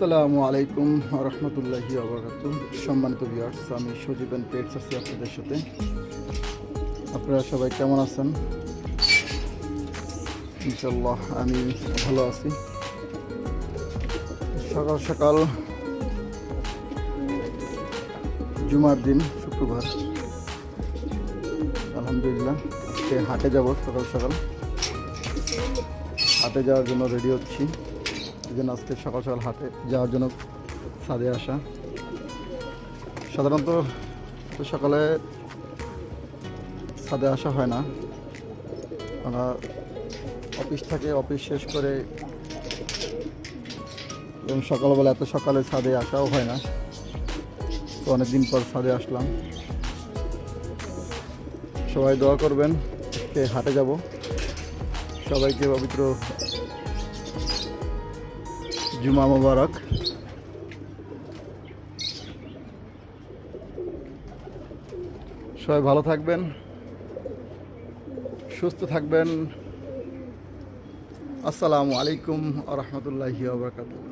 আসসালামু আলাইকুম রহমতুল্লাহি ওয়া সম্মানিত ভিউয়ার্স, আমি সজীব এন্ড পেটস আছি আপনাদের সাথে। আপনারা সবাই কেমন আছেন? ইনশাল্লাহ আমি ভালো আছি। সকাল সকাল জুমার দিন, শুক্রবার, আলহামদুলিল্লাহ। আজকে হাটে যাব। সকাল সকাল হাটে যাওয়ার জন্য রেডি হচ্ছি। এই জন্য আজকে সকাল সকাল হাটে যাওয়ার জন্য ছাদে আসা। সাধারণত সকালে ছাদে আসা হয় না, আমরা অফিস থাকে, অফিস শেষ করে এবং সকালবেলা এত সকালে ছাদে আসাও হয় না। তো অনেকদিন পর ছাদে আসলাম। সবাই দোয়া করবেন, আজকে হাটে যাব। সবাইকে পবিত্র জুমা মোবারক। সবাই ভালো থাকবেন, সুস্থ থাকবেন। আসসালামু আলাইকুম ওয়া রাহমাতুল্লাহি ওয়া বারাকাতুহু।